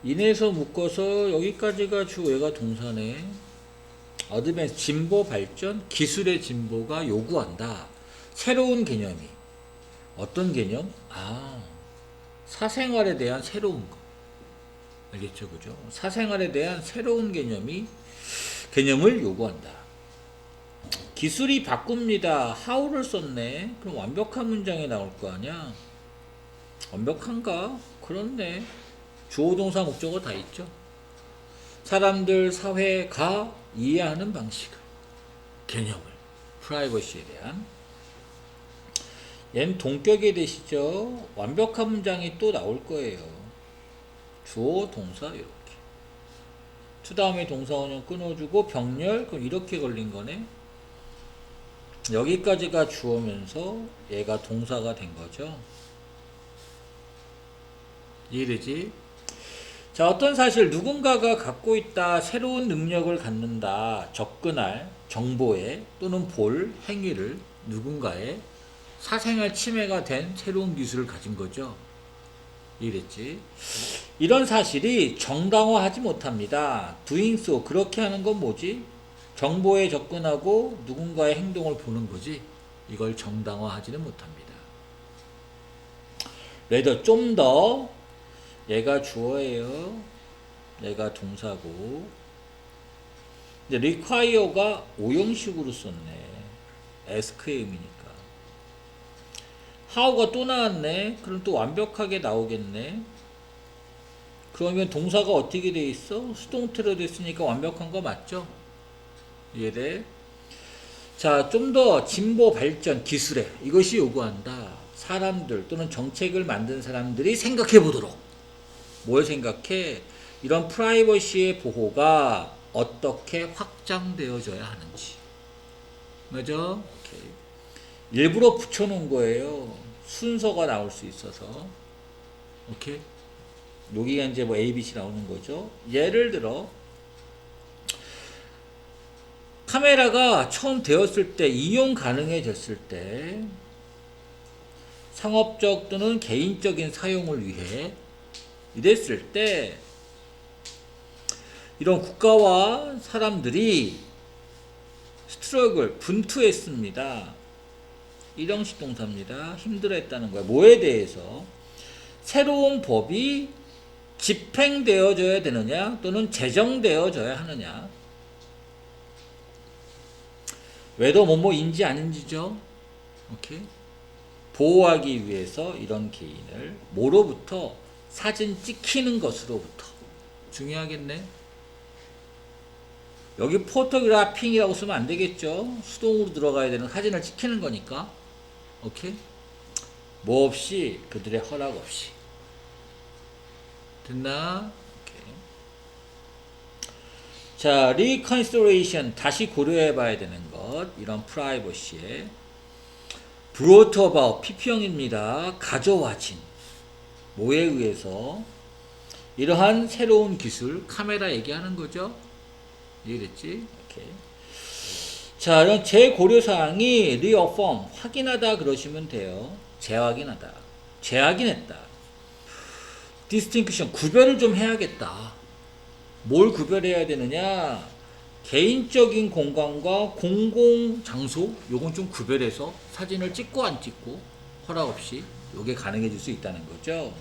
인해서 묶어서 여기까지가 주어가 동사네. 어드밴스 진보 발전 기술의 진보가 요구한다. 새로운 개념이 어떤 개념? 사생활에 대한 새로운 거. 알겠죠, 그죠? 사생활에 대한 새로운 개념을 요구한다. 기술이 바꿉니다. how를 썼네. 그럼 완벽한 문장이 나올 거 아니야? 완벽한가? 그렇네. 주어, 동사, 목적어 다 있죠. 사람들, 사회가 이해하는 방식을, 개념을, 프라이버시에 대한. 얘는 동격이 되시죠. 완벽한 문장이 또 나올 거예요. 주어, 동사 이렇게. to 다음에 동사 원형 끊어주고 병렬, 그럼 이렇게 걸린 거네. 여기까지가 주어면서 얘가 동사가 된 거죠. 이해되지? 자, 어떤 사실 누군가가 갖고 있다, 새로운 능력을 갖는다, 접근할 정보에 또는 볼 행위를 누군가의 사생활 침해가 된 새로운 기술을 가진 거죠. 이랬지. 이런 사실이 정당화하지 못합니다. doing so, 그렇게 하는 건 뭐지? 정보에 접근하고 누군가의 행동을 보는 거지. 이걸 정당화하지는 못합니다. rather, 좀 더. 얘가 주어예요. 얘가 동사고. 이제 require가 오형식으로 썼네. ask의 의미니까. how가 또 나왔네. 그럼 또 완벽하게 나오겠네. 그러면 동사가 어떻게 돼 있어? 수동태로 됐으니까 완벽한 거 맞죠? 이해돼? 자, 좀 더 진보 발전 기술에 이것이 요구한다. 사람들 또는 정책을 만든 사람들이 생각해 보도록. 뭘 생각해? 이런 프라이버시의 보호가 어떻게 확장되어져야 하는지. 맞아? 오케이. 일부러 붙여놓은 거예요. 순서가 나올 수 있어서. 오케이? 여기가 이제 뭐 A, B, C 나오는 거죠. 예를 들어, 카메라가 처음 되었을 때, 이용 가능해졌을 때, 상업적 또는 개인적인 사용을 위해 이랬을 때, 이런 국가와 사람들이 스트러글, 분투했습니다. 일형식 동사입니다. 힘들어했다는 거야. 뭐에 대해서? 새로운 법이 집행되어져야 되느냐 또는 제정되어져야 하느냐. 외도 뭐뭐인지 아닌지죠. 오케이. 보호하기 위해서 이런 개인을 뭐로부터? 사진 찍히는 것으로부터. 중요하겠네. 여기 포토그래핑이라고 쓰면 안 되겠죠. 수동으로 들어가야 되는 사진을 찍히는 거니까. 오케이. 뭐 없이, 그들의 허락 없이. 됐나? 오케이. 자, reconsideration, 다시 고려해 봐야 되는 것. 이런 프라이버시에 brought about, PP형입니다. 가져와진. 뭐에 의해서? 이러한 새로운 기술, 카메라 얘기하는 거죠. 이해됐지? 오케이. 자, 이런 재고려사항이 reaffirm, 확인하다 그러시면 돼요. 재확인하다. 재확인했다. distinction, 구별을 좀 해야겠다. 뭘 구별해야 되느냐? 개인적인 공간과 공공 장소, 요건 좀 구별해서 사진을 찍고 안 찍고 허락 없이 요게 가능해질 수 있다는 거죠.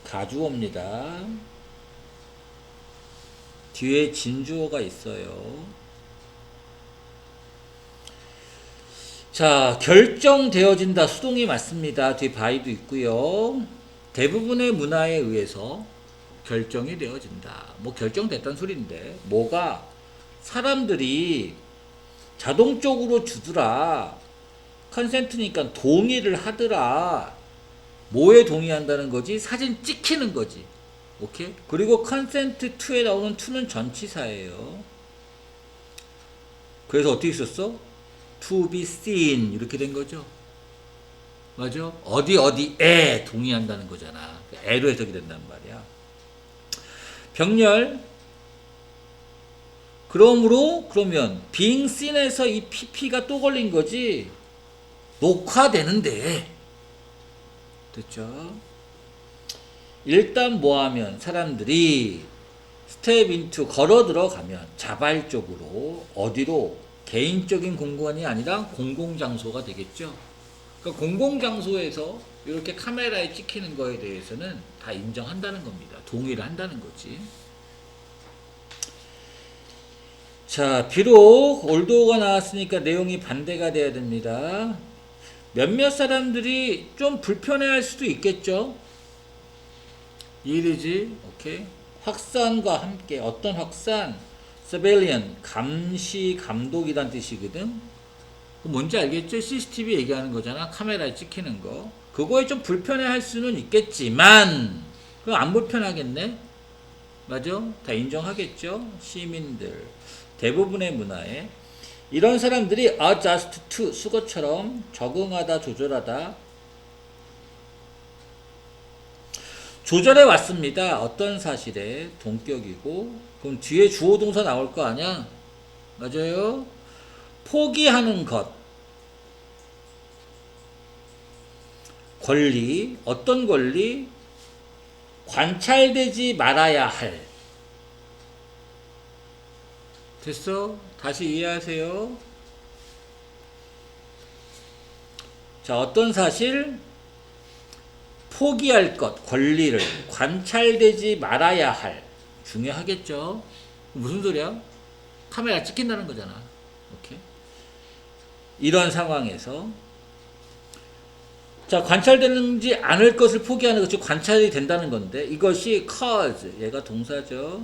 가주어입니다. 뒤에 진주어가 있어요. 자, 결정되어진다. 수동이 맞습니다. 뒤에 바이도 있고요. 대부분의 문화에 의해서 결정이 되어진다. 뭐 결정됐다는 소리인데 뭐가? 사람들이 자동적으로 주더라. 컨센트니까 동의를 하더라. 뭐에 동의한다는 거지? 사진 찍히는 거지. 오케이? 그리고 컨센트 2에 나오는 2는 전치사예요. 그래서 어떻게 썼어? to be seen 이렇게 된 거죠. 맞아? 어디에 동의한다는 거잖아. 애로 해석이 된단 말이야. 병렬. 그러면 being seen에서 이 pp가 또 걸린 거지. 녹화되는데. 됐죠? 일단 뭐하면 사람들이 스텝 인투 걸어 들어가면 자발적으로 어디로 개인적인 공간이 아니라 공공장소가 되겠죠. 그러니까 공공장소에서 이렇게 카메라에 찍히는 거에 대해서는 다 인정한다는 겁니다. 동의를 한다는 거지. 자, 비록 올도어가 나왔으니까 내용이 반대가 돼야 됩니다. 몇몇 사람들이 좀 불편해할 수도 있겠죠. 이해되지? 오케이. 확산과 함께 어떤 확산? surveillance, 감시, 감독이란 뜻이거든. 뭔지 알겠죠? CCTV 얘기하는 거잖아. 카메라에 찍히는 거. 그거에 좀 불편해할 수는 있겠지만 그거 안 불편하겠네? 맞아? 다 인정하겠죠? 시민들 대부분의 문화에 이런 사람들이 adjust to 수거처럼 적응하다 조절하다 조절해 왔습니다. 어떤 사실에 동격이고 그럼 뒤에 주어 동사 나올 거 아니야? 맞아요? 포기하는 것 권리 어떤 권리? 관찰되지 말아야 할 됐어? 다시 이해하세요. 자, 어떤 사실? 포기할 것, 권리를 관찰되지 말아야 할 중요하겠죠. 무슨 소리야? 카메라 찍힌다는 거잖아. 오케이. 이런 상황에서 자, 관찰되지 않을 것을 포기하는 것이 관찰이 된다는 건데 이것이 cause, 얘가 동사죠.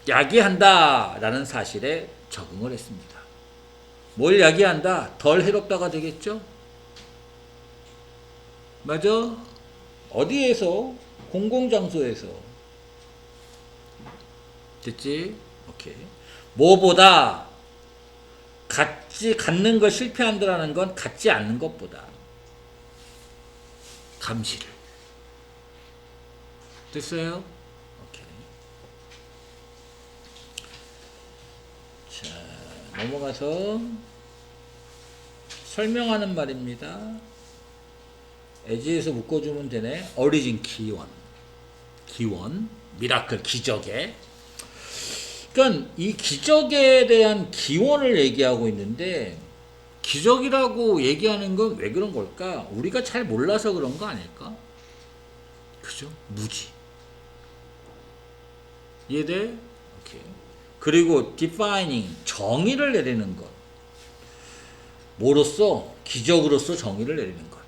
야기한다 라는 사실에 적응을 했습니다. 뭘 야기한다? 덜 해롭다가 되겠죠? 맞아? 어디에서? 공공장소에서. 됐지? 오케이. 뭐보다 갖는 걸 실패한다는 건 갖지 않는 것보다 감시를. 됐어요? 오케이. 자, 넘어가서 설명하는 말입니다. 에지에서 묶어주면 되네. 어리진 기원, 미라클, 기적에. 그러니까 이 기적에 대한 기원을 얘기하고 있는데 기적이라고 얘기하는 건 왜 그런 걸까? 우리가 잘 몰라서 그런 거 아닐까? 그죠? 무지. 이해돼? 오케이. 그리고 defining, 정의를 내리는 것. 뭐로써? 기적으로서 정의를 내리는 것.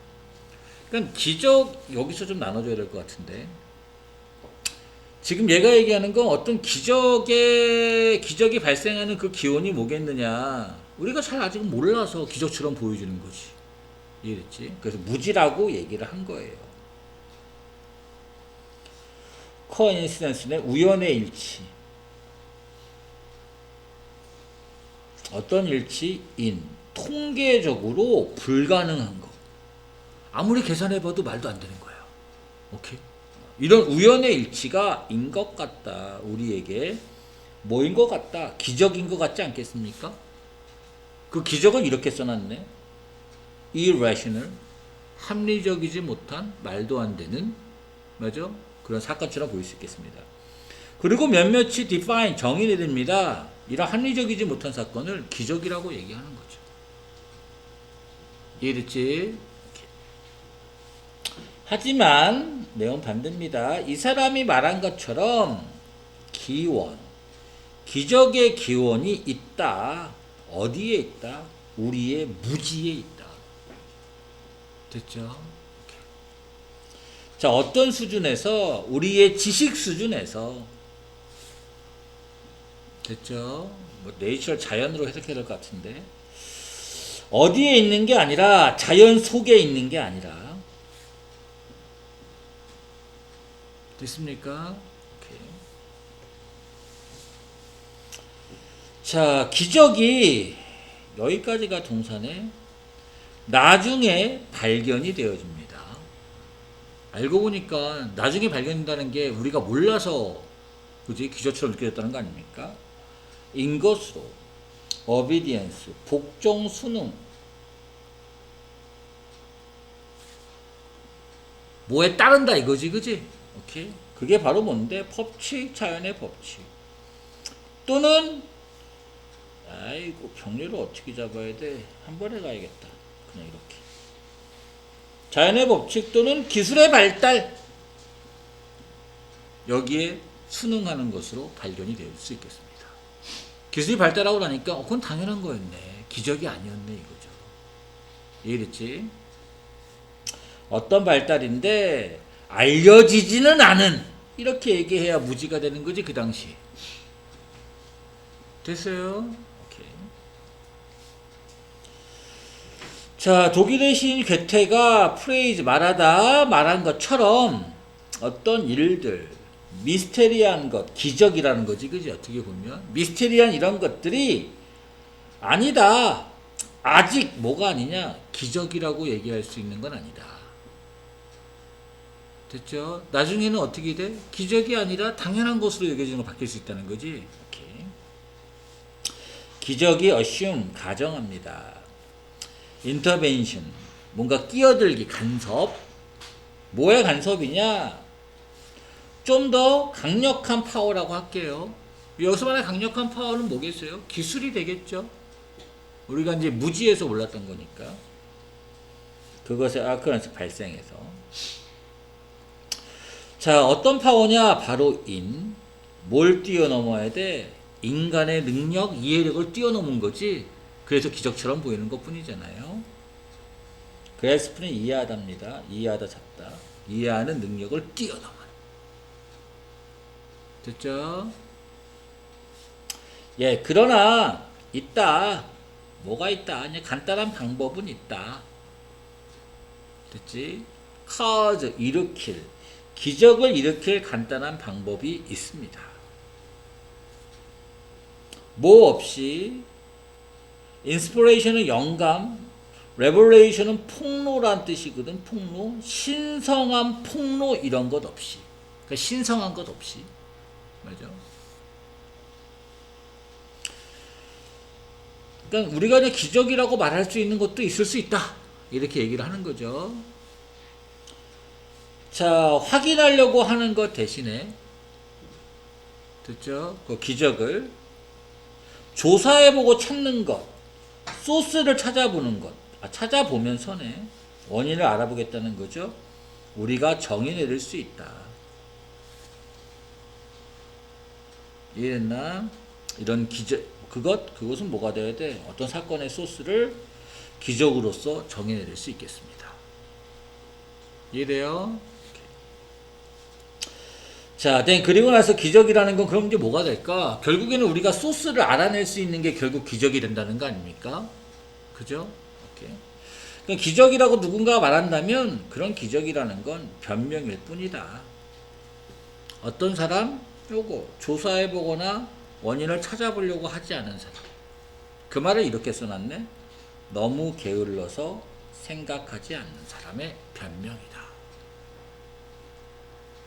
그러니까 기적 여기서 좀 나눠줘야 될 것 같은데 지금 얘가 얘기하는 건 어떤 기적이 발생하는 그 기원이 뭐겠느냐 우리가 잘 아직 몰라서 기적처럼 보여주는 거지. 이해됐지? 그래서 무지라고 얘기를 한 거예요. 코인시던스는 우연의 일치. 어떤 일치? 통계적으로 불가능한 거. 아무리 계산해봐도 말도 안 되는 거야. 오케이? 이런 우연의 일치가 인 것 같다. 우리에게 뭐인 것 같다. 기적인 것 같지 않겠습니까? 그 기적은 이렇게 써놨네. irrational, 합리적이지 못한 말도 안 되는 맞아? 그런 사건처럼 보일 수 있겠습니다. 그리고 몇몇이 define, 정의 내립니다. 이런 합리적이지 못한 사건을 기적이라고 얘기하는 거죠. 이해됐지? 하지만 내용 반대입니다. 이 사람이 말한 것처럼 기원, 기적의 기원이 있다. 어디에 있다? 우리의 무지에 있다. 됐죠? 자, 어떤 수준에서? 우리의 지식 수준에서. 됐죠? 뭐 네이처 자연으로 해석해야 될 것 같은데 어디에 있는 게 아니라 자연 속에 있는 게 아니라 됐습니까? 오케이. 자, 기적이 여기까지가 동사네. 나중에 발견이 되어집니다. 알고 보니까 나중에 발견된다는 게 우리가 몰라서 그지 기적처럼 느껴졌다는 거 아닙니까? 인 것으로 obedience 복종 순응 뭐에 따른다 이거지, 그지? 오케이. 그게 바로 뭔데? 법칙, 자연의 법칙. 또는 아이고 병렬을 어떻게 잡아야 돼? 한 번에 가야겠다. 그냥 이렇게. 자연의 법칙 또는 기술의 발달. 여기에 순응하는 것으로 발견이 될 수 있겠습니다. 기술이 발달하고 나니까 그건 당연한 거였네. 기적이 아니었네 이거죠. 이해됐지? 어떤 발달인데 알려지지는 않은 이렇게 얘기해야 무지가 되는 거지 그 당시. 됐어요? 오케이. 자, 독일의 시인 괴테가 프레이즈 말한 것처럼 어떤 일들 미스테리한 것, 기적이라는 거지, 그지? 어떻게 보면 미스테리한 이런 것들이 아니다. 아직 뭐가 아니냐? 기적이라고 얘기할 수 있는 건 아니다. 됐죠? 나중에는 어떻게 돼? 기적이 아니라 당연한 것으로 여겨지는 거 바뀔 수 있다는 거지. 오케이. 기적이 assume 가정합니다. intervention 뭔가 끼어들기 간섭. 뭐의 간섭이냐? 좀 더 강력한 파워라고 할게요. 여기서 말하는 강력한 파워는 뭐겠어요? 기술이 되겠죠. 우리가 이제 무지에서 올랐던 거니까. 그것의 아크런스 발생해서. 자, 어떤 파워냐? 바로 뭘 뛰어넘어야 돼? 인간의 능력, 이해력을 뛰어넘은 거지. 그래서 기적처럼 보이는 것 뿐이잖아요. 그래스프는 이해하답니다. 이해하다 잡다. 이해하는 능력을 뛰어넘은. 됐죠? 예, 그러나 있다. 뭐가 있다? 그냥 간단한 방법은 있다. 됐지? cause 일으킬 기적을 일으킬 간단한 방법이 있습니다. 뭐 없이 inspiration은 영감, revelation은 폭로란 뜻이거든. 폭로, 신성한 폭로 이런 것 없이, 그러니까 신성한 것 없이. 맞아. 그러니까 우리가 이제 기적이라고 말할 수 있는 것도 있을 수 있다. 이렇게 얘기를 하는 거죠. 자, 확인하려고 하는 것 대신에, 됐죠? 그 기적을 조사해보고 찾는 것, 소스를 찾아보는 것, 찾아보면서네 원인을 알아보겠다는 거죠. 우리가 정의 내릴 수 있다. 이해됐나? 이런 기적, 그것은 뭐가 되어야 돼? 어떤 사건의 소스를 기적으로서 정의 내릴 수 있겠습니다. 이해돼요? 자, 그리고 나서 기적이라는 건 그럼 이제 뭐가 될까? 결국에는 우리가 소스를 알아낼 수 있는 게 결국 기적이 된다는 거 아닙니까? 그죠? 오케이. 그러니까 기적이라고 누군가 말한다면 그런 기적이라는 건 변명일 뿐이다. 어떤 사람? 요거 조사해보거나 원인을 찾아보려고 하지 않은 사람. 그 말을 이렇게 써놨네. 너무 게을러서 생각하지 않는 사람의 변명이다.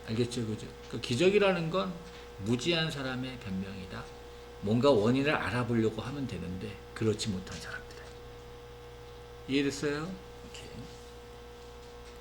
알겠죠? 그죠? 그 기적이라는 건 무지한 사람의 변명이다. 뭔가 원인을 알아보려고 하면 되는데 그렇지 못한 사람들. 이해됐어요? 오케이.